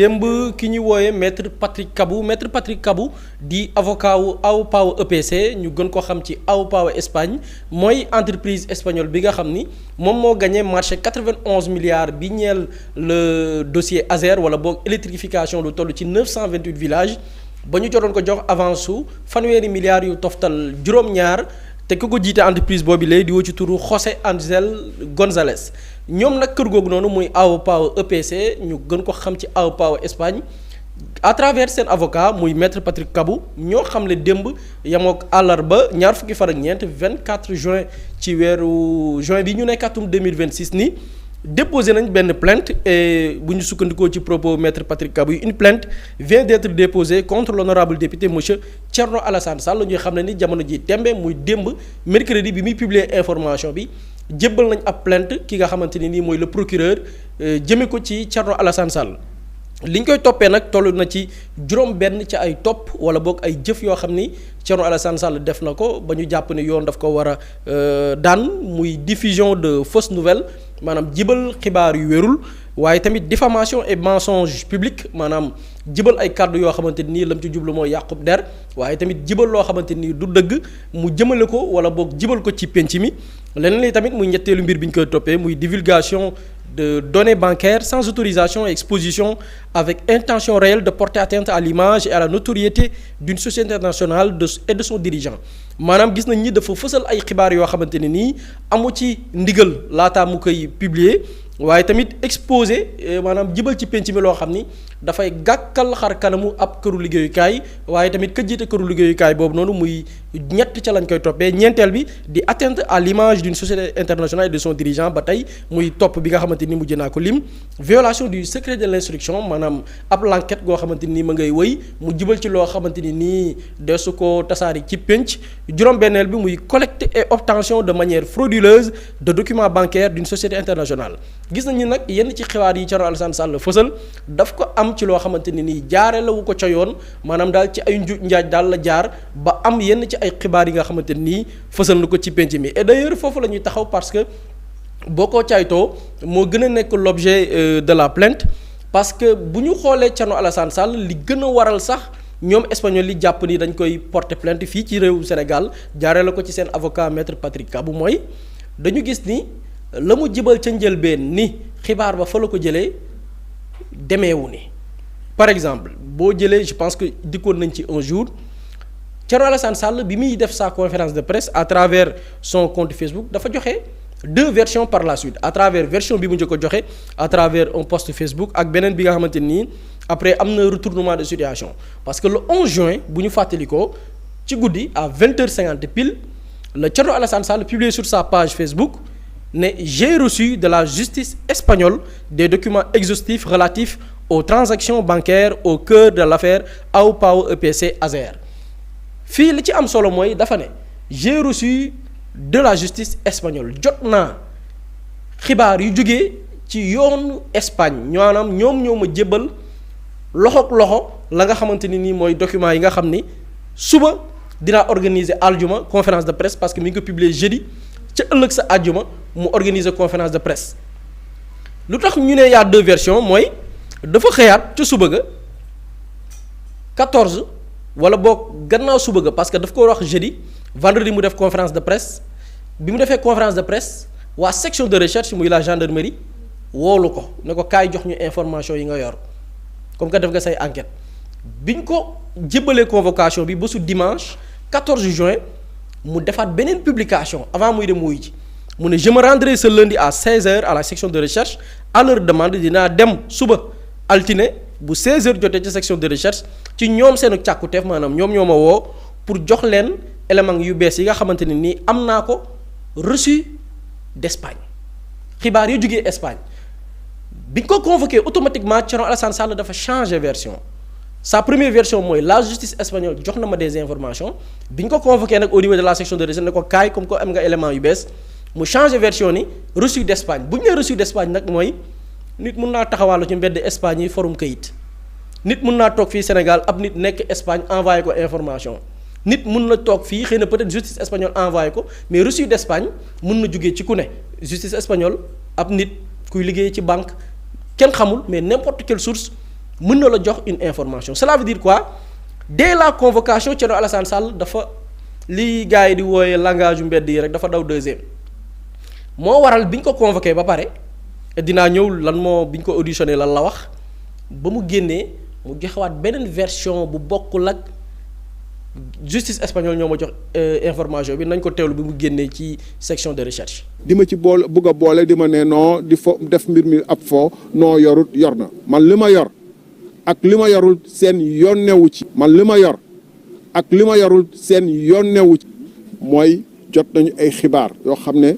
démb ki ñu wooyee maître Patrick Kabou di avocat wu Aopao EPC ñu gën ko xam ci Aopao Espagne mooy entreprise espagnole bi nga xam ni moom moo gagné marché 91 milliards bi ñeel le dossier Azer wala boog électrification lu toll ci 928 villages ba ñu jotoon ko jox avance su fanweeri milliards yu toftal juróom-ñaar. te ku ko jiite entreprise boobu lay di woo ci turu José Ángel González ñoom nag kër googu noonu muy Aopao EPC ñu gën ko xam ci Aopao Espagne à travers seen avocat muy maître Patrick Kabou ñoo xamle démb yamook àllarba ñaar fukki fan ak ñeent 24 juin ci weeru juin bi ñu nekk atum 2026 ni déposé nañ benn plainte et bu ñu sukkandikoo ci propos maître Patrick Kabou une plainte vient d'être déposée contre l'honorable député monsieur Thierno Alassane Sall ñuy xam ne ni jamono ji tembe muy démb mercredi bi muy publier information bi jébbal nañ ab plainte ki nga xamante ni nii mooy le procureur jëme ko ci Thierno Alassane Sall li ñu koy toppee nag toll na ci juróom benn ci ay topp wala boog ay jëf yoo xam ni Thierno Alassane Sall def na ko ba ñu jàpp ne yoon daf ko war a daan muy diffusion de fausses nouvelles maanaam jibal xibaar yu wérul waaye tamit diffamation et mensonge public maanaam jibal ay kàddu yoo xamante nii lam ci jublu mooy yàqub der waaye tamit jibal loo xamante nii du dëgg mu jëmale ko wala boog jibal ko ci penc mi leneen li tamit muy ñetteelu mbir bi ñu koy toppee muy divulgation de données bancaires sans autorisation et exposition avec intention réelle de porter atteinte à l'image et à la notoriété d'une société internationale et de son dirigeant maanaam gis nañ ni dafa fësal ay xibaar yoo xamante ne nii amu ci ndigal laataa mu koy publier waaye tamit exposé maanaam jibal ci penc mi loo xam ni dafay gàkkal xar kanamu ab këru liggéeyukaay waaye tamit ka jiite këru liggéeyukaay boobu noonu muy ñett ca lañ koy toppee ñeenteel bi di atteinte à l'image d'une société internationale et de son dirigeant ba tey muy topp bi nga xamante ni mujj naa ko lim violation du secret de l'instruction maanaam ab l'enquête goo xamante ni ma ngay wëy mu jibal ci loo xamante ni nii desu ko tasaari ci penc juróom-benneel bi muy collecte et obtention de manière frauduleuse de documents bancaires d'une société internationale gis nañu nag yenn ci xibaar yi Thierno Alassane Sall fësal daf ko am ci loo xamante ni nii jaare la wu ko ca yoon maanaam daal ci ay njaaj daal la jaar ba am yenn ci ay xibaar yi nga xamante nii fësal na ko ci penc mi et d'ailleurs foofu la ñuy taxaw parce que boo ko caytoo moo gën a nekk l'objet de la plainte parce que bu ñu xoolee Thierno Alassane Sall li gën a waral sax ñoom espagnol yi jàpp ni dañ koy porter plainte fii ci réewu Sénégal jaare la ko ci seen avocat maître Patrick Kabou mooy dañu gis ni la mu jibal ca njëlbeen ni xibaar ba fa la ko jëlee demeewu ni par exemple boo jëlee je pense que dikkoon nañ ci un jour Thierno Alassane Sall bi muy def sa conférence de presse à travers son compte Facebook dafa joxe deux versions par la suite à travers version bi mu njëkk a joxe à travers un post Facebook ak beneen bi nga xamante nii après am na retournement de situation parce que le 11 juin bu ñu fàttalikoo ci guddi à 20h50 pile le Thierno Alassane Sall publié sur sa page Facebook ne j'ai reçu de la justice espagnole des documents exhaustifs relatifs aux transactions bancaires au cœur de l'affaire Aopao EPC Azer fii li ci am solo mooy dafa ne j'ai reçu de la justice espagnole jot naa xibaar yu jógee ci yoonu Espagne maanaam ñoom ñoo ma jébbal loxoog loxo la nga xamante ni nii mooy documents yi nga xam ni suba dinaa organiser aljuma conférence de presse parce que mi ngi ko publier jeudi ca ëllëg sa aljuma mu organiser conférence de presse lu tax ñu ne y a deux versions mooy dafa xëyaat ca suba ga 14 wala boog gannaaw suba ga parce que daf ko wax jeudi vendredi mu def conférence de presse bi mu defee conférence de presse waa section de recherche muy la gendarmerie woolu ko ne ko kaay jox ñu information yi nga yor comme que def nga say enquête biñ ko jébbalee convocation bi ba su dimanche 14 juin mu defaat beneen publication avant muy dem wuyu ji mu ne je me rendrai ce lundi à 16h à la section de recherche à leur demande dinaa dem suba altine bu 16h jotee ci section de recherche ci ñoom seenu càkkuteef maanaam ñoom ñoo ma woo pour jox leen élément yu bees yi nga xamante ne nii am naa ko reçu d'Espagne xibaar yu jógee Espagne biñ ko convoqué automatiquement Thierno Alassane Sall dafa changer version sa première version mooy la justice espagnole jox na ma des informations biñ ko convoqué nag au niveau de la section de recherche ne ko kaay comme ko am nga élément yu bees mu changer version ni reçu d'Espagne bu ñu nee reçu d'Espagne nag mooy nit mun naa taxawaalu ci mbedd Espagne yi forum kayit nit mun naa toog fii Sénégal ab nit nekk Espagne envoyé ko information nit mun na toog fii xëy na peut-être justice espagnole envoyé ko mais reçu d'Espagne mun na jugee ci ku ne justice espagnole ab nit kuy liggéey ci banque kenn xamul mais n'importe quelle source mën na la jox une information cela veut dire quoi dès la convocation Thierno Alassane Sall dafa li gars yi di wooyee langage mbedd yi rek dafa daw deuxième moo waral bi ñu ko convoqué ba pare dinaa ñëw lan moo bi ñu ko auditionné lan la wax ba mu génnee mu joxewaat beneen version bu bokkul ak justice espagnole ñoo ma jox information bi nañ ko teewlu bi mu génnee ci section de recherche. di ma ci boole bugg a boole di ma ne non di fo def mbir mi ab foo noo yorut yor na man li ma yor ak li ma yorul seen yoon newu ci. man li ma yor ak li ma yorul seen yoon newu ci mooy jot nañu ay xibaar yoo xam ne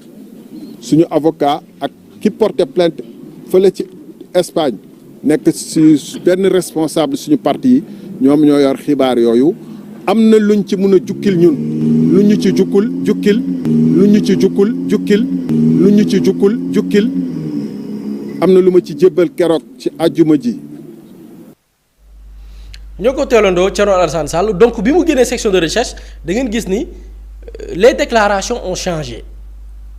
suñu avocat ak ki porté plainte fële ci Espagne nekk ci benn responsable suñu parti yi ñoom ñoo yor xibaar yooyu. am na luñ ci mën a jukkil ñun lu ñu ci jukkul jukkil lu ñu ci jukkul jukkil lu ñu ci jukkul jukkil am na lu ma ci jébbal keroog ci àjjuma ji. ñoo ko teelandoo Thierno Alassane Sall donc bi mu génnee section de recherche da ngeen gis ni les déclarations ont changé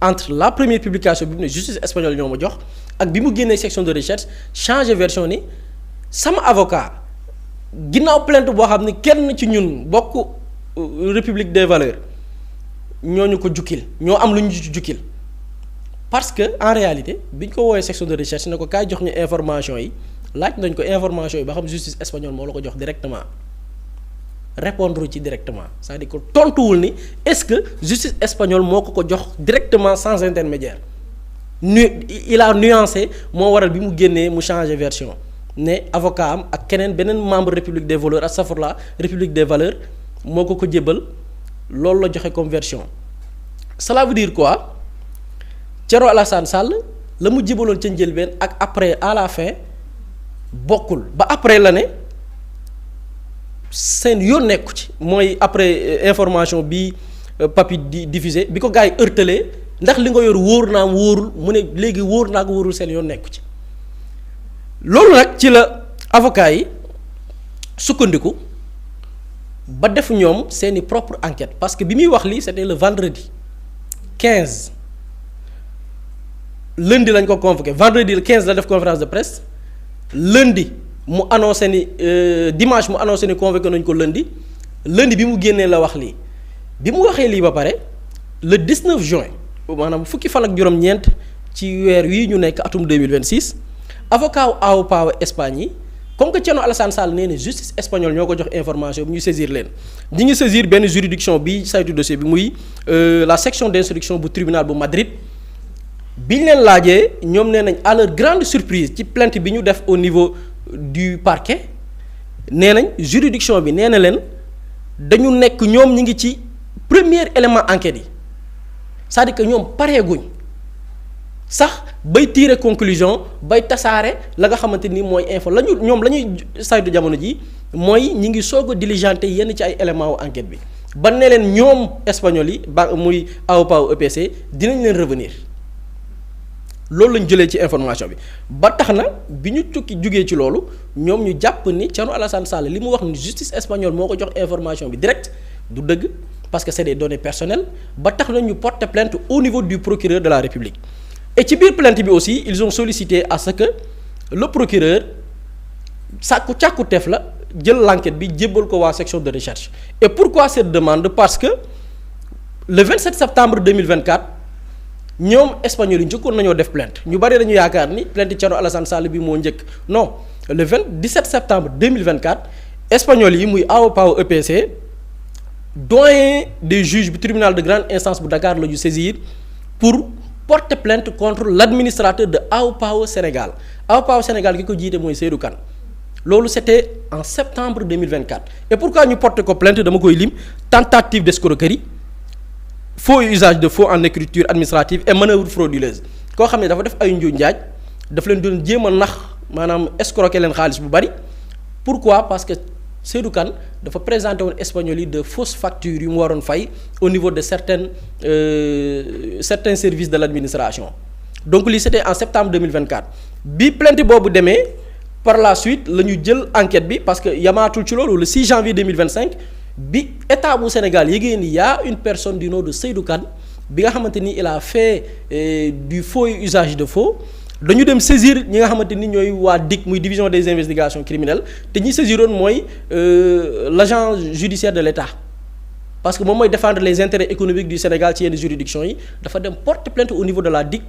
entre la première publication bi mu ne justice espagnole ñoo ma jox ak bi mu génnee section de recherche changé version ni sama avocat. ginnaaw plainte boo xam ne kenn ci ñun bokk République des valeurs ñooñu ko jukkil ñoo am lu ñu ci jukkil parce que en réalité bi ñu ko woowee section de recherche ne ko kaay jox ñu information yi laaj nañ ko information yi ba xam justice espagnole moo la ko jox directement répondre ci directement c'est-à-dire que tontuwul ni est-ce que justice espagnole moo ko jox directement sans intermédiaire il a nuancé moo waral bi mu génnee mu changé version. ne avocat am ak keneen beneen membre république des valeurs astafurlah république des valeurs moo ko jébbal loolu la joxe comme version cela veut dire quoi Thierno Alassane Sall la mu jébbaloon ca njëlbeen ak après à la fin bokkul ba après la ne seen yoon nekku ci mooy après information bi papi di diffusé bi ko gars yi heurtelee ndax li nga yor wóor naa wóorul mu ne léegi wóor naa ko wóorul seen yoon nekku ci. loolu nag ci la avocat yi sukkandiku ba def ñoom seeni propre enquête parce que bi muy wax lii c'était le vendredi 15 lundi lañ ko convoqué vendredi le 15 la def conférence de presse lundi mu annoncé ni dimanche mu annoncé ni convoqué nañ ko lundi bi mu génnee la wax lii bi mu waxee lii ba pare le 19 juin maanaam fukki fan ak juróom-ñeent ci weer wii ñu nekk atum 2026. avocat wu AOPAO Espagne yi comme que Thierno Alassane Sall nee na justice espagnole ñoo ko jox information bi ñu saisir leen ñi ngi saisir benn juridiction bi saytu dossier bi muy la section d'instruction bu tribunal bu Madrid bi ñu leen laajee ñoom nee nañ à leur grande surprise ci plainte bi ñu def au niveau du parquet nee nañ juridiction bi nee na leen dañu nekk ñoom ñi ngi ci premier élément enquête yi c'est-à-dire que ñoom pareeguñ sax bay tirer conclusion bay tasaare la nga xamante ni mooy info la ñu ñoom la ñuy saytu jamono ji mooy ñi ngi soog a diligenter yenn ci ay éléments wu enquête bi ba ne leen ñoom espagnol yi ba muy AOPAO EPC dinañ leen revenir loolu lañ jëlee ci information bi ba tax na bi ñu tukki jugee ci loolu ñoom ñu jàpp ni Thierno Alassane Sall li mu wax ni justice espagnole moo ko jox information bi direct du dëgg parce que c'est des données personnelles ba tax na ñu porter plainte au niveau du procureur de la République. et ci biir plainte bi aussi ils ont sollicité à ce que le procureur càkkuteef la jël l'enquête bi jébbal ko waa section de recherche et pourquoi cette demande parce que le 27 septembre 2024 ñoom espagnol yi njëkkoon nañoo def plainte ñu bari dañu yaakaar ni plainte Thierno Alassane Sall bi moo njëkk non le 17 septembre 2024 espagnol yi muy AOPAO EPC doyen des juges bu tribunal de grande instance bu Dakar la ñu saisir pour porter plainte contre l'administrateur de AOPAO Sénégal AOPAO Sénégal ki ko jiite mooy Seydou Kane loolu c'était en septembre 2024 et pourquoi ñu porter ko plainte dama koy lim tentative d'escroquerie faux usage de faux en écriture administrative et manœuvre frauduleuse koo xam ne dafa def ay njuuj njaaj daf leen doon jéem a nax maanaam escroquer leen xaalis bu bari pourquoi parce que Seydou Kane dafa présenté woon espagnol yi de fausses factures yu mu waroon fay au niveau de certains services de l'administration donc lii c'était en septembre 2024 bi plainte boobu demee par la suite la ñu jël enquête bi parce que yamaatul ci loolu le 6 janvier 2025 bi état bu Sénégal yégée ni y a une personne du nom de Seydou Kane bi nga xamante ni il a fait du faux usage de faux dañu dem saisir ñi nga xamante ni ñooy waa DIC muy division des investigations criminelles te ñi saisiroon mooy l'agent judiciaire de l'État parce que moom mooy défendre les intérêts économiques du Sénégal ci yenn juridictions yi dafa dem porter plainte au niveau de la DIC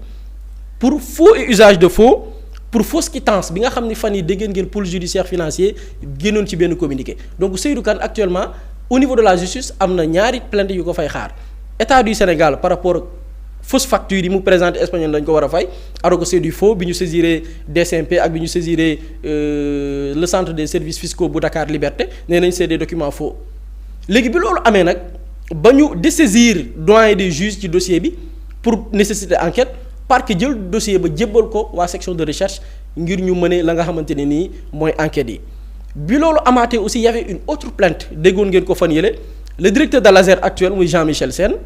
pour faux et usage de faux pour fausse quittance bi nga xam ni fan yi dégg ngeen pôle judiciaire financier génnoon ci benn communiqué donc Seydou Kane actuellement au niveau de la justice am na ñaari plainte yu ko fay xaar état du Sénégal par rapport ak fausse facture yi mu présenté espagnol dañ ko war a fay alors que c'est du faux bi ñu saisiré DCMP ak bi ñu saisiré le centre des services fiscaux bu Dakar Liberté nee nañ c'est des documents faux léegi bi loolu amee nag ba ñu dessaisir doyen des juges ci dossier bi pour nécessité enquête parquet jël dossier ba jébbal ko waa section de recherche ngir ñu mëne la nga xamante ne nii mooy enquête yi bi loolu amaatee aussi y avait une autre plainte déggoon ngeen ko fan yële le directeur de l'ASER actuel muy Jean-Michel Sène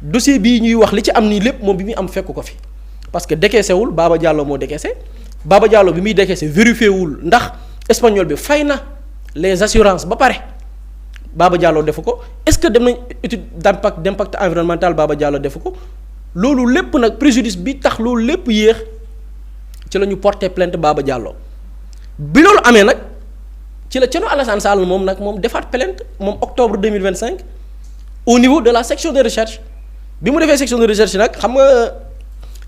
dossier bii ñuy wax li ci am nii lépp moom bi muy am fekk ko fi parce que décaissé wul Baba Diallo moo décaissé Baba Diallo bi muy décaissé vérifié wul ndax espagnol bi fay na les assurances ba pare Baba Diallo defu ko est-ce que dem nañ étude d'impact environnemental Baba Diallo defu ko loolu lépp nag préjudice bi tax loolu lépp yéex ci la ñu porté plainte Baba Diallo bi loolu amee nag ci la Thierno Alassane Sall moom nag moom defaat plainte moom octobre 2025 au niveau de la section de recherche bi mu defee section de recherche nag xam nga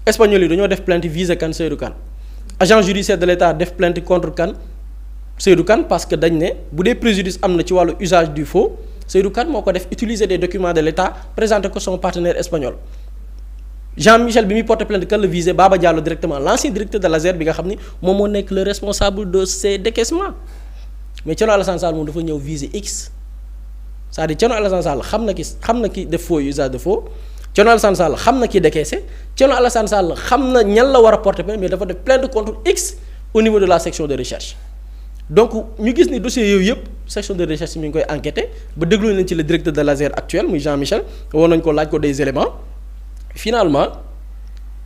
espagnol yi dañoo def plainte visé Kane Seydou Kane agent judiciaire de l'État def plainte contre Kane Seydou Kane parce que dañ ne bu dee préjudice am na ci wàllu usage du faux Seydou Kane moo ko def utiliser des documents de l'État présenté ko son partenaire espagnol Jean-Michel bi muy porté plainte kan la visé Baba Diallo directement l'ancien directeur de l'ASER bi nga xam ni moom moo nekk le responsable de ces décaissements mais Thierno Alassane Sall moom dafa ñëw visé X c'est-à-dire Thierno Alassane Sall xam na ki def faux usage de faux Thierno Alassane Sall xam na ki décaissé Thierno Alassane Sall xam na ñan la war a porter plainte mais dafa def plainte contre X au niveau de la section de recherche donc ñu gis ni dossier yooyu yëpp section de recherche mi ngi koy enquêter ba déglu nañ ci le directeur de l'ASER actuel muy Jean-Michel woon nañ ko laaj ko des éléments finalement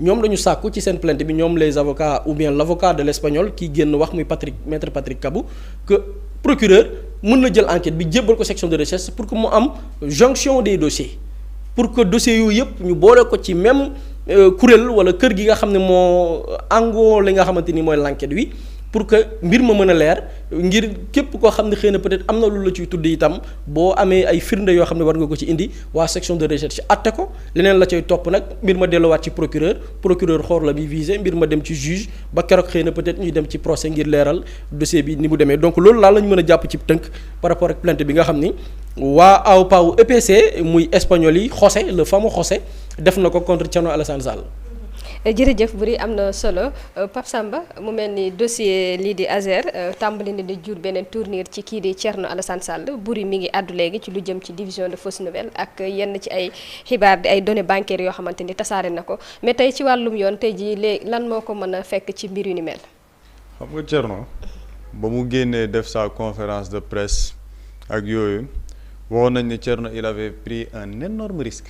ñoom la ñu sàkku ci seen plainte bi ñoom les avocats ou bien l'avocat de l'espagnol qui génn wax muy maître Patrick Kabou que procureur mën na jël enquête bi jébbal ko section de recherche pour que mu am jonction des dossiers pour que dossiers yooyu yëpp ñu boole ko ci même kuréel wala kër gi nga xam ne moo àngoo li nga xamante ni mooy l'enquête wi pour que mbir ma mën a leer ngir képp koo xam ne xëy na peut-être am na lu la ciy tudd itam boo amee ay firnde yoo xam ne war nga ko ci indi waa section de recherche atte ko leneen la cay topp nag mbir ma delluwaat ci procureur xoor la bi visé mbir ma dem ci juge ba keroog xëy na peut-être ñuy dem ci procès ngir leeral dossier bi ni mu demee donc loolu laal la ñu mën a jàpp ci tënk par rapport ak plainte bi nga xam ni waa AOPAO EPC muy espagnol yi José le fameux José def na ko contre Thierno Alassane Sall. jërëjëf Boury am na solo Pape Samba mu mel ni dossier lii di ASER tàmbali na di jur beneen tournure ci kii di Thierno Alassane Sall Boury mi ngi àddu léegi ci lu jëm ci division de fausses nouvelles ak yenn ci ay xibaar di ay données bancaires yoo xamante ni tasaare na ko mais tey ci wàllum yoon tey jii léegi lan moo ko mën a fekk ci mbir yu ni mel. xam nga Thierno ba mu génnee def sa conférence de presse ak yooyu waxoon nañ ni Thierno il avait pris un énorme risque.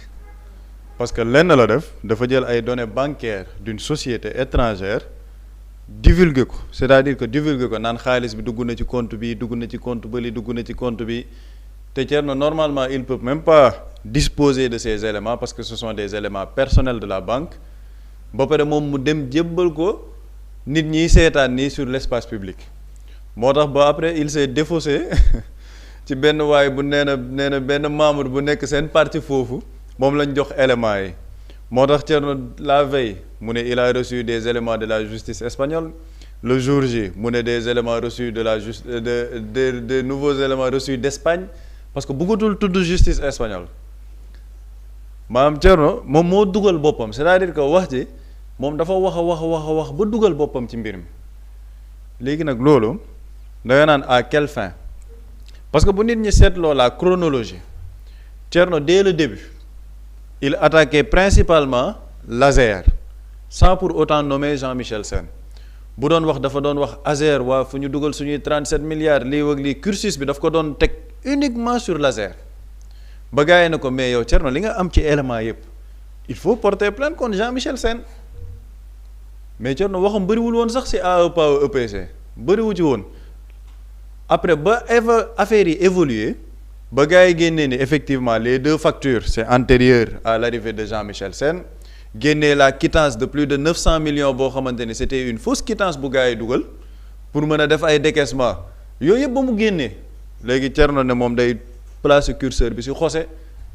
parce que lenn la def dafa jël ay données bancaires d'une société étrangère divulguer ko c'est-à-dire que divulguer ko naan xaalis bi dugg na ci compte bi dugg na ci compte bëli dugg na ci compte bi te Thierno normalement il peut même pas disposer de ces éléments parce que ce sont des éléments personnels de la banque ba pare moom mu dem jébbal ko nit ñiy seetaan nii sur l'espace public moo tax ba après il s'est défaussé ci benn waay bu nee na benn membre bu nekk seen parti foofu moom lañ jox éléments yi moo tax Thierno la veille mu ne il a reçu des éléments de la justice espagnole le jour J mu ne des éléments reçus de la de nouveaux éléments reçus d'Espagne parce que bëggatul tudd justice espagnole maanaam Thierno moom moo dugal boppam c'est-à-dire que wax ji moom dafa wax ba dugal boppam ci mbir mi léegi nag loolu danga naan à quelle fin parce que bu nit ñi seetloo la chronologie Thierno dès le début il attaquait principalement l'ASER sans pour autant nommer Jean-Michel Sène bu doon wax dafa doon wax ASER waa fu ñu dugal suñuy 37 milliards lii wag lii cursus bi daf ko doon teg uniquement sur l'ASER ba gars yi ne ko mais yow Thierno li nga am ci élément yëpp il faut porter plainte contre Jean-Michel Sène mais Thierno waxam bëriwul woon sax ci AOPAO EPC bëriwu ci woon après ba affaire yi évoluer ba gars yi génnee ni effectivement les deux factures c'est antérieur à l'arrivée de Jean-Michel Sène génnee la quittance de plus de 900 millions boo xamante ni c'était une fausse quittance bu gars yi dugal pour mën a def ay décaissement yooyu yëpp ba mu génnee léegi Thierno ne moom day placer curseur bi ci José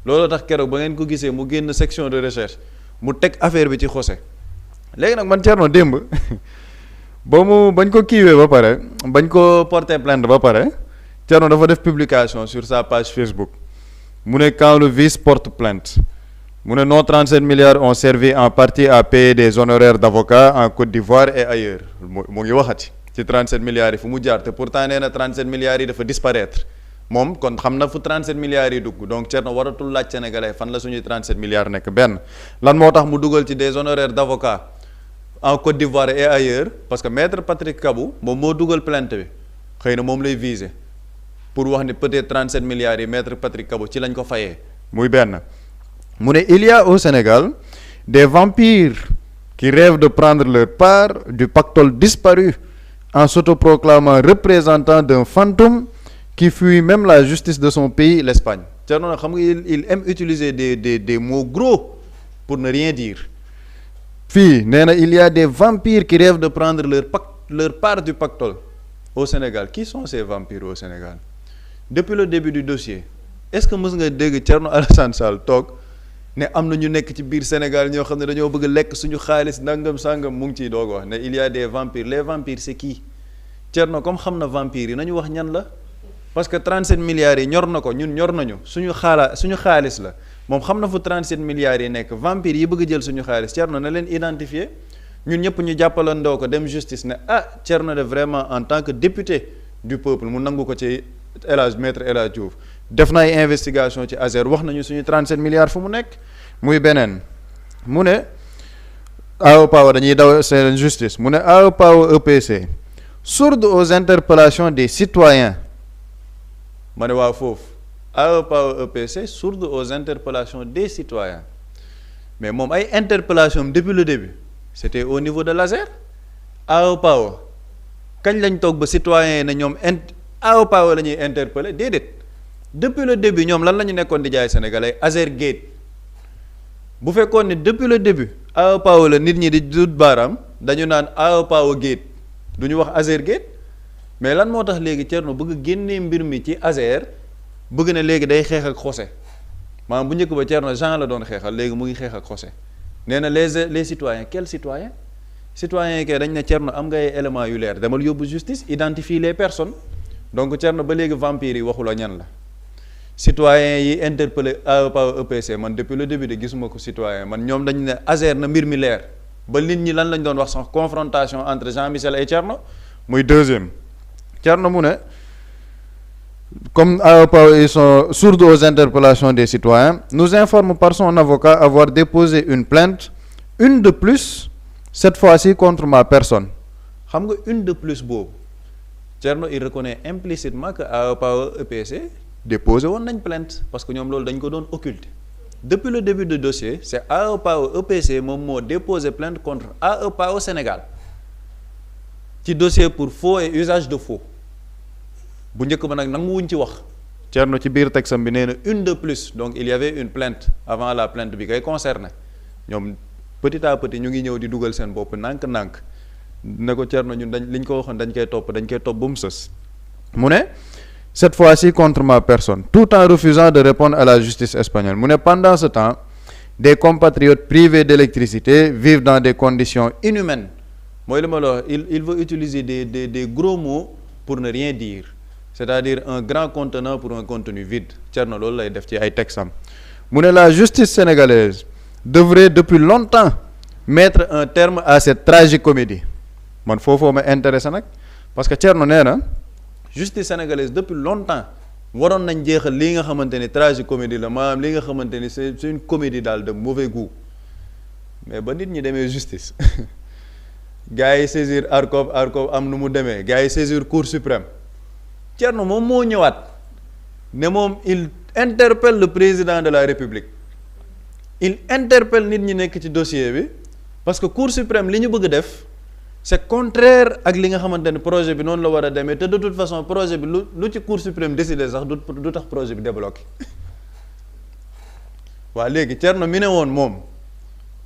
looloo tax keroog ba ngeen ko gisee mu génn section de recherche mu teg affaire bi ci José léegi nag man Thierno démb bañ ko kiiwee ba pare bañ ko porter plainte ba pare Thierno dafa def publication sur sa page Facebook mu ne quand le vice porte plainte mu ne nos 37 milliards ont servi en partie à payer des honoraires d'avocats en Côte d'Ivoire et ailleurs mu ngi waxati ci 37 milliards yi fu mu jaar te pourtant nee na 37 milliards yi dafa disparaître moom kon xam na fu 37 milliards yi dugg donc Thierno waratul laaj sénégalais fan la suñuy 37 milliards nekk benn lan moo tax mu dugal ci des honoraires d'avocats en Côte d'Ivoire et ailleurs parce que maître Patrick Kabou moom moo dugal plainte bi xëy na moom lay viser pour wax ni peut-être 37 milliards yi maître Patrick Kabou ci lañ ko fayee muy benn mu ne il y a au Sénégal des vampires qui rêvent de prendre leur part du pactole disparu en s'autoproclamant représentant d'un fantôme qui fuit même la justice de son pays l'Espagne Thierno nag xam nga il aime utiliser des mots gros pour ne rien dire fii nee na il y a des vampires qui rêvent de prendre leur part du pactole au Sénégal qui sont ces vampires au Sénégal depuis le début du dossier est-ce que mës nga dégg Thierno Alassane Sall toog ne am na ñu nekk ci biir Sénégal ñoo xam ne dañoo bëgg lekk suñu xaalis nangam sangam mu ngi ciy doog wax ne il y a des vampires les vampires c'est qui Thierno comme xam na vampires yi nañu wax ñan la parce que 37 milliards yi ñor na ko ñun ñor nañu suñu xaalis la moom xam na fu 37 milliards yi nekk vampires yi bëgg jël suñu xaalis Thierno na leen identifier ñun ñëpp ñu jàppalandoo ko dem justice ne Thierno de vraiment en tant que député du peuple mu nangu ko ci maître El Hadj Diouf def na ay investigation ci Azer wax nañu suñu 37 milliards fu mu nekk muy beneen mu ne AOPAO dañuy daw seen justice mu ne AOPAO EPC sourde aux interpellations des citoyens ma ne waaw foofu AOPAO EPC sourde aux interpellations des citoyens mais moom ay interpellation depuis le début c'était au niveau de l'Azer AOPAO kañ lañ toog ba citoyens yi ne ñoom AOPAO la ñuy interpeller déedéet depuis le début ñoom lan la ñu nekkoon di jaay sénégalais Azer Gate bu fekkoon ne depuis le début AOPAO la nit ñi di dut baaraam dañu naan AOPAO Gate du ñu wax Azer Gate mais lan moo tax léegi Thierno bëgg génnee mbir mi ci Azer bëgg na léegi day xeex ak José maanaam bu njëkk ba Thierno Jean la doon xeexal léegi mu ngi xeex ak José nee na les citoyens quels citoyens yi kay dañ ne Thierno am nga ay éléments yu leer demal yóbbu justice identifie les personnes donc Thierno ba léegi vampires yi waxula ñan la citoyens yi interpellé AOPAO EPC man depuis le début de gisuma ko citoyen man ñoom dañ ne Azer na mbir mi leer ba nit ñi lan lañ doon wax sax confrontation entre Jean-Michel et Thierno muy deuxième Thierno mu ne comme AOPAO ils sont sourds aux interpellations des citoyens nous informe par son avocat avoir déposé une plainte une de plus cette fois-ci contre ma personne xam nga une de plus boobu Thierno il reconnaît implicitement que AOPAO EPC déposé woon nañ plainte parce que ñoom loolu dañ ko doon occulter depuis le début du dossier c'est AOPAO EPC moom moo déposé plainte contre AOPAO Sénégal ci dossier pour faux et usage de faux bu njëkk ba nag nangu wuñ ci wax Thierno ci biir texam bi nee na une de plus donc il y avait une plainte avant la plainte bi kay concerné ñoom petit à petit ñu ngi ñëw di dugal seen bopp nànk-nànk ne ko Thierno ñun dañ liñ ko waxoon dañ koy topp ba mu sës mu ne cette fois-ci contre ma personne tout en refusant de répondre à la justice espagnole mu ne pendant ce temps des compatriotes privés d'électricité vivent dans des conditions inhumaines mooy li ma la wax il veut utiliser des gros mots pour ne rien dire c'est-à-dire un grand contenant pour un contenu vide Thierno loolu lay def ci ay texam mu ne la justice sénégalaise devrait depuis longtemps mettre un terme à cette tragicomédie man foofoo ma intéressé nag parce que Thierno nee na justice sénégalaise depuis longtemps waroon nañ jeexal lii nga xamante ni tragicomédie la maanaam li nga xamante ni c'est une comédie daal de mauvais goût mais ba nit ñi demee justice gars yi saisir ARCOP am nu mu demee gars yi saisir Cour suprême Thierno moom moo ñëwaat ne moom il interpelle le président de la République il interpelle nit ñi nekk ci dossier bi parce que Cour suprême li ñu bëgg def c'est contraire ak li nga xamante ne projet bi noonu la war a demee te de toute façon projet bi lu ci Cour suprême décidé sax du tax projet bi débloqué waa léegi Thierno mi ne woon moom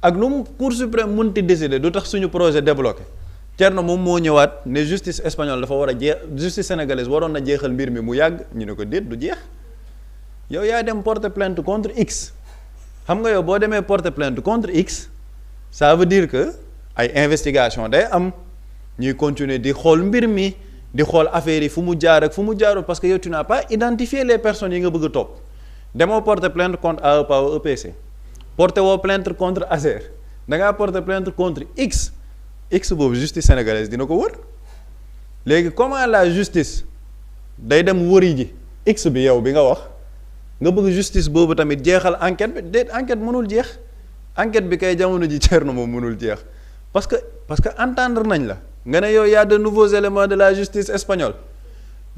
ak lu mu Cour suprême mënti décider du tax suñu projet débloqué Thierno moom moo ñëwaat ne justice espagnole dafa war a jeex justice sénégalaise waroon na jeexal mbir mi mu yàgg ñu ne ko déet du jeex yow yaa dem porter plainte contre X xam nga yow boo demee porter plainte contre X ça veut dire que ay investigation day am ñuy continuer di xool mbir mi di xool affaire yi fu mu jaar ak fu mu jaarul parce que yow tu n'as pas identifié les personnes yi nga bëgg a topp demoo porter plainte contre AEPAO EPC porter woo plainte contre ASER da ngaa porter plainte contre X boobu justice sénégalaise dina ko wër léegi comment la justice day dem wëri ji X bi yow bi nga wax nga bëgg justice boobu tamit jeexal enquête bi déet enquête mënul jeex enquête bi kay jamono ji Thierno moom mënul jeex parce que entendre nañ la nga ne yow y a de nouveaux éléments de la justice espagnole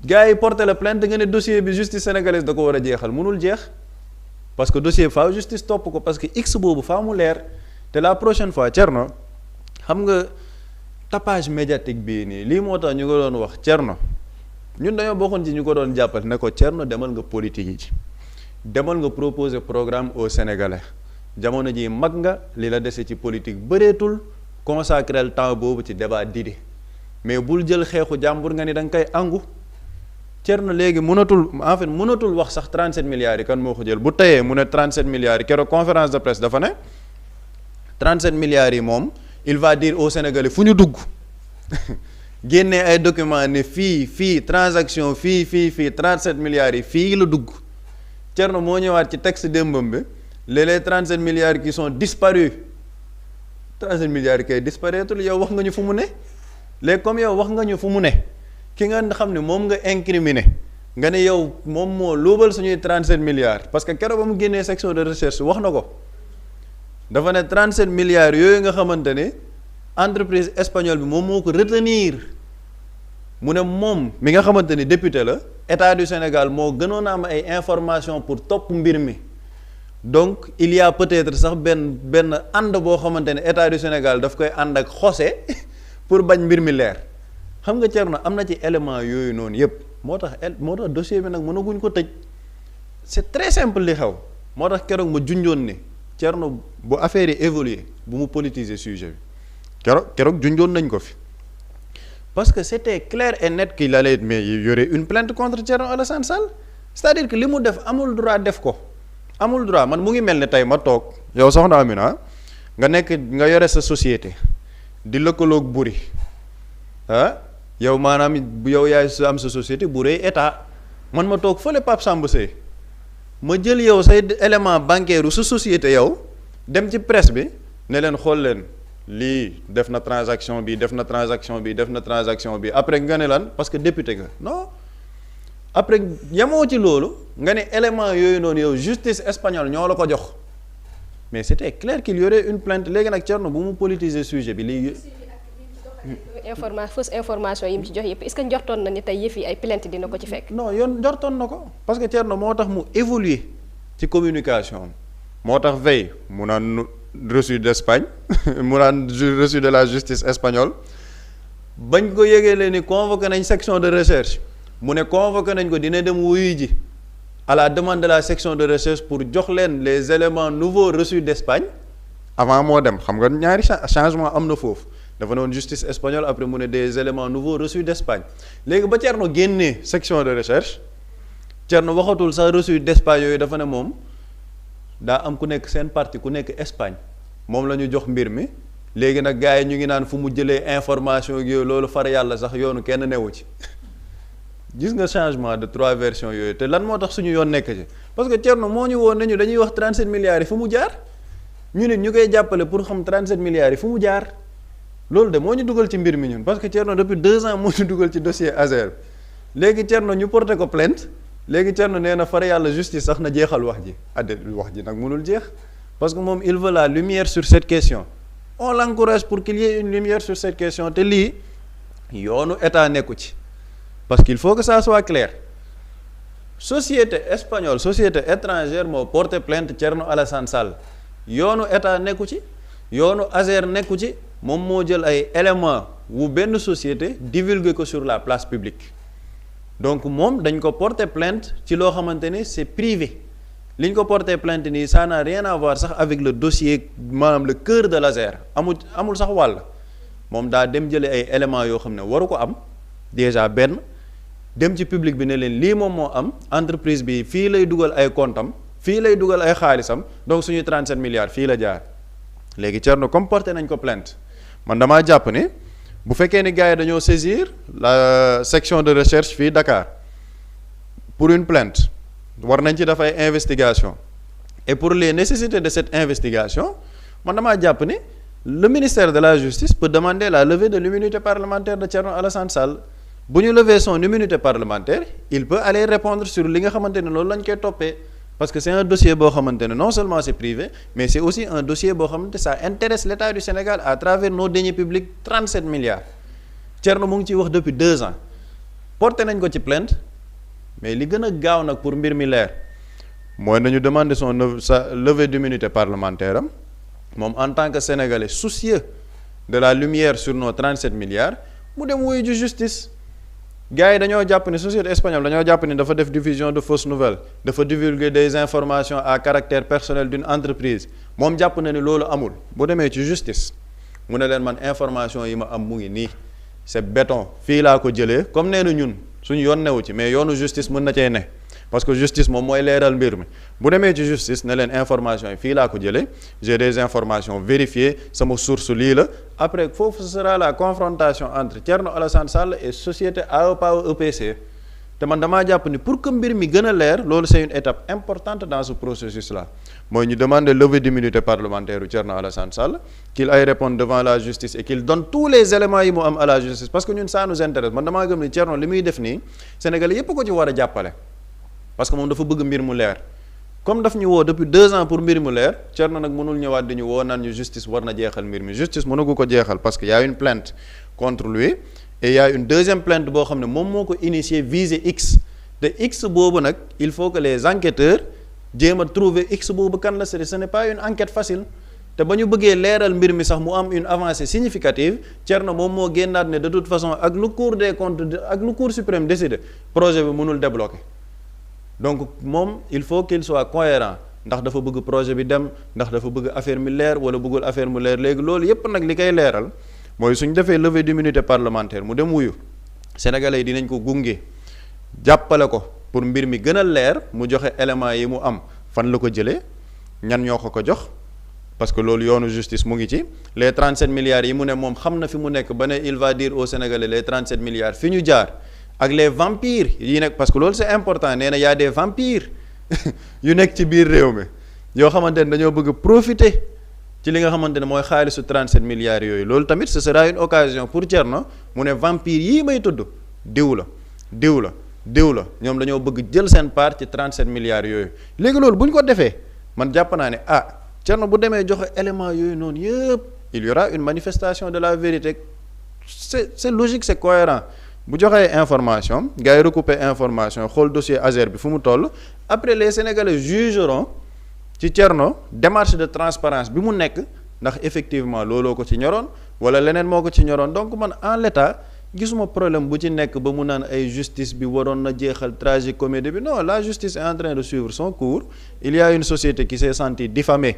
gars yi porté la plainte nga ne dossier bi justice sénégalaise da ko war a jeexal mënul jeex parce que dossier bi faaw justice topp ko parce que X boobu faa mu leer te la prochaine fois Thierno xam nga tapage médiatique bii nii lii moo tax ñu ko doon wax Thierno ñun dañoo bokkoon ci ñu ko doon jàppal ne ko Thierno demal nga politique yi ci demal nga proposer programme aux Sénégalais jamono ji mag nga li la dese ci politique bëreetul consacrer le temps boobu ci débat d'idées mais bul jël xeexu jàmbur nga ni da nga koy angu Thierno léegi mënatul wax sax 37 milliards yi kan moo ko jël bu teyee mu ne 37 milliards yi keroog conférence de presse dafa ne 37 milliards yi moom il va dire aux Sénégalais fu ñu dugg génnee ay documents ne fii transaction fii 37 milliards yi fii la dugg Thierno moo ñëwaat ci texte démbam bi les 37 milliards qui sont disparus 37 milliards yi kay disparaître yow wax nga ñu fu mu ne léegi comme yow wax nga ñu fu mu ne ki nga xam ne moom nga incriminé nga ne yow moom moo luubal suñuy 37 milliards parce que keroog ba mu génnee section de recherche wax na ko dafa ne 37 milliards yooyu nga xamante ne entreprise espagnole bi moom moo ko retenir mu ne moom mi nga xamante ni député la état du Sénégal moo gënoon a am ay information pour topp mbir mi donc il y a peut-être sax benn ànd boo xamante ne état du Sénégal daf koy ànd ak xose pour bañ mbir mi leer xam nga Thierno am na ci élément yooyu noonu yépp moo tax dossier bi nag mënaguñ ko tëj c'est très simple li xew moo tax keroog ma junjoon ne Thierno bu affaire yi évoluer bu mu politiser sujet bi keroog junjoon nañ ko fi parce que c'était clair et net qu'il allait mais il y aurait une plainte contre Thierno Alassane Sall c'est-à-dire que li mu def amul droit def ko amul droit man mu ngi mel ne tey ma toog yow soxna Amina nga yore sa société di lëkkaloog buri yow maanaam yow yaay am sa société bu rëy état man ma toog fële Pape Samba Seye ma jël yow say élément bancaire u sa société yow dem ci presse bi ne leen xool leen lii def na transaction bi après nga ne lan parce que député nga non après yemoo ci loolu nga ne élément yooyu noonu yow justice espagnole ñoo la ko jox mais c'était clair qu'il y aurait une plainte léegi nag Thierno bu mu politiser sujet bi lii fausse information yi mu ci jox yëpp est-ce que njortoon na ni tey yëf yi ay plainte dina ko ci fekk. non yoon njortoon na ko parce que Thierno moo tax mu évoluer ci communication moo tax veille mu naan reçu d'Espagne mu naan reçu de la justice espagnole bañ ko yégee leen ni convoqué nañ section de recherche mu ne convoqué nañ ko dina dem wuyu ji à la demande de la section de recherche pour jox leen les éléments nouveaux reçus d'Espagne avant moo dem xam nga ñaari changement am na foofu. dafa ne woon justice espagnole après mu ne des éléments nouveaux reçus d'Espagne léegi ba Thierno génnee section de recherche Thierno waxatul sax reçu d'Espagne yooyu dafa ne moom daa am ku nekk seen parti ku nekk Espagne moom la ñu jox mbir mi léegi nag gars yi ñu ngi naan fu mu jëlee information yooyu loolu far yàlla sax yoonu kenn newu ci gis nga changement de 3 versions yooyu te lan moo tax suñu yoon nekk ci parce que Thierno moo ñu woon nañu dañuy wax 37 milliards yi fu mu jaar ñu nit ñu koy jàppale pour xam 37 milliards yi fu mu jaar loolu de moo ñu dugal ci mbir mi ñun parce que Thierno depuis 2 ans moo ñu dugal ci dossier ASER léegi Thierno ñu porté ko plainte léegi Thierno nee na far yàlla justice sax na jeexal wax ji wax ji nag mënul jeex parce que moom il veut la lumière sur cette question on l'encourage pour qu'il y ait une lumière sur cette question te lii yoonu état nekku ci parce qu'il faut que ça soit clair société espagnole société étrangère moo porté plainte Thierno Alassane Sall yoonu état nekku ci yoonu ASER nekku ci moom moo jël ay éléments wu benn société divulguer ko sur la place publique donc moom dañ ko porter plainte ci loo xamante ne c'est privé li ñu ko porté plainte nii ça n'a rien à voir sax avec le dossier maanaam le cœur de l'ASER amul sax wàll moom daa dem jëlee ay éléments yoo xam ne waru ko am déjà benn dem ci public bi ne leen lii moom moo am entreprise bi fii lay dugal ay comptam fii lay dugal ay xaalisam donc suñuy 37 milliards fii la jaar léegi Thierno comme porté nañ ko plainte man damaa jàpp ni bu fekkee ni gars yi dañoo saisir la section de recherche fii Dakar pour une plainte war nañ ci def ay investigation et pour les nécessités de cette investigation man damaa jàpp ni le ministère de la justice peut demander la levée de l'immunité parlementaire de Thierno Alassane Sall bu ñu lever son immunité parlementaire il peut aller répondre sur li nga xamante ne loolu lañ koy toppee parce que c'est un dossier boo xamante ne non seulement c'est privé mais c'est aussi un dossier boo xamante ça intéresse l'État du Sénégal à travers nos deniers publics 37 milliards Thierno mu ngi ciy wax depuis 2 ans porté nañ ko ci plainte mais li gën a gaaw nag pour mbir mi leer mooy nañu demander sa levée d'immunité parlementaire am moom en tant que Sénégalais soucieux de la lumière sur nos 37 milliards mu dem wuyu ju justice gars yi dañoo jàpp ni société espagnole dañoo jàpp ni dafa def diffusion de fausses nouvelles dafa divulguer des informations à caractère personnel d'une entreprise moom jàpp na ni loolu amul bu demee ci justice mu ne leen man information yi ma am mu ngi nii c'est béton fii laa ko jëlee comme nee na ñun suñu yoon newu ci mais yoonu justice mën na cee ne parce que justice moom mooy leeral mbir mi bu demee ci justice ne leen information yi fii laa ko jëlee j'ai des informations vérifiées sama source lii la après foofu ce sera la confrontation entre Thierno Alassane Sall et société AO PAO EPC te man damaa jàpp ni pour que mbir mi gën a leer loolu c'est une étape importante dans ce processus là mooy ñu demander levée d'immunité parlementaire u Thierno Alassane Sall qu'il aille répondre devant la justice et qu'il donne tous les éléments yi mu am à la justice parce que ñun ça nous intéresse man damaa gëm ni Thierno li muy def nii Sénégalais yépp ko ci war a jàppale parce que moom dafa bëgg mbir mu leer comme daf ñu woo depuis 2 ans pour mbir mu leer Thierno nag mënul ñëwaat di ñu woo naan ñu justice war na jeexal mbir mi justice mënagu ko jeexal parce que y a une plainte contre lui et y a une deuxième plainte boo xam ne moom moo ko initié visé X te X boobu nag il faut que les enquêteurs jéem a trouver X boobu kan la ce n'est pas une enquête facile te ba ñu bëggee leeral mbir mi sax mu am une avancée significative Thierno moom moo génnaat ne de toute façon ak lu Cour des comptes ak lu Cour suprême décidé projet bi mënul débloquer donc moom il faut qu'il soit cohérent ndax dafa bëgg projet bi dem ndax dafa bëgg affaire mi leer wala bëggul affaire mu leer léegi loolu yépp nag li koy leeral mooy suñ defee levée d'immunité parlementaire mu dem wuyu sénégalais yi dinañ ko gunge jàppale ko pour mbir mi gën a leer mu joxe éléments yi mu am fan la ko jëlee ñan ñoo ko jox parce que loolu yoonu justice mu ngi ci les 37 milliards yi mu ne moom xam na fi mu nekk ba ne il va dire aux Sénégalais les 37 milliards fi ñu jaar ak les vampires yi nekk parce que loolu c'est important nee na y a des vampires yu nekk ci biir réew mi yoo xamante ne dañoo bëgg profiter ci li nga xamante ne mooy xaalisu 37 milliards yooyu loolu tamit ce sera une occasion pour Thierno mu ne vampires yii may tudd diw la ñoom dañoo bëgg jël seen part ci 37 milliards yooyu léegi loolu bu ñu ko defee man jàpp naa ne Thierno bu demee joxe élément yooyu noonu yëpp il y aura une manifestation de la vérité c'est logique c'est cohérent bu joxee information gars yi recouper information xool dossier ASER bi fu mu toll après les Sénégalais jugeront ci Thierno démarche de transparence bi mu nekk ndax effectivement looloo ko ci ñoroon wala leneen moo ko ci ñoroon donc man en l'état gisuma problème bu ci nekk ba mu naan ay justice bi waroon na jeexal tragicomédie bi non la justice est en train de suivre son cours il y a une société qui s'est sentie diffamée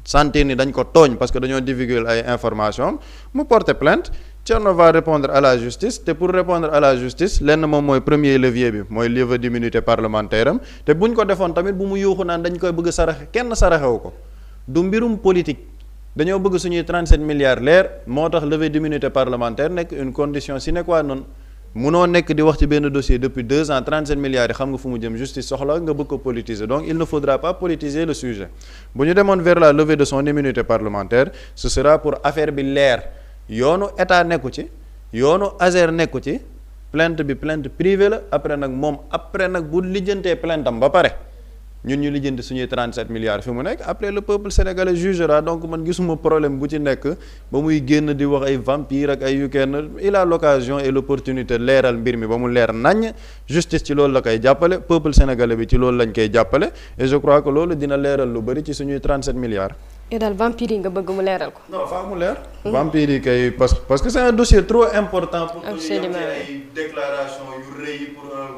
sentir ni dañ ko tooñ parce que dañoo divulguer ay information mu porter plainte Thierno va répondre à la justice te pour répondre à la justice lenn moom mooy premier levier bi mooy levée d'immunité parlementaire am te buñ ko defoon tamit bu mu yuuxu naan dañ koy bëgg saraxe kenn saraxewu ko du mbirum politique dañoo bëgg suñuy 37 milliards leer moo tax levée d'immunité parlementaire nekk une condition sine qua non munoo nekk di wax ci benn dossier depuis 2 ans 37 milliards yi xam nga fu mu jëm justice soxla nga bëgg ko politiser donc il ne faudra pas politiser le sujet bu ñu demoon vers la levée de son immunité parlementaire ce sera pour affaire bi leer yoonu état nekku ci yoonu ASER nekku ci plainte bi plainte privée la après nag bu lijjantee plainte am ba pare ñun ñu lijjanti suñuy 37 milliards fi mu nekk après le peuple sénégalais jugera donc man gisuma problème bu ci nekk ba muy génn di wax ay vampire ak ay yu kenn il a l'occasion et l'opportunité leeral mbir mi ba mu leer naññ justice ci loolu la koy jàppale peuple sénégalais bi ci loolu lañ koy jàppale et je crois que loolu dina leeral lu bari ci suñuy 37 milliards. et daal vampire yi nga bëgg mu leeral ko. non faa mu leer. vampire yi kay parce que c'est un dossier trop important. pour absolument ay déclaration yu rëy pour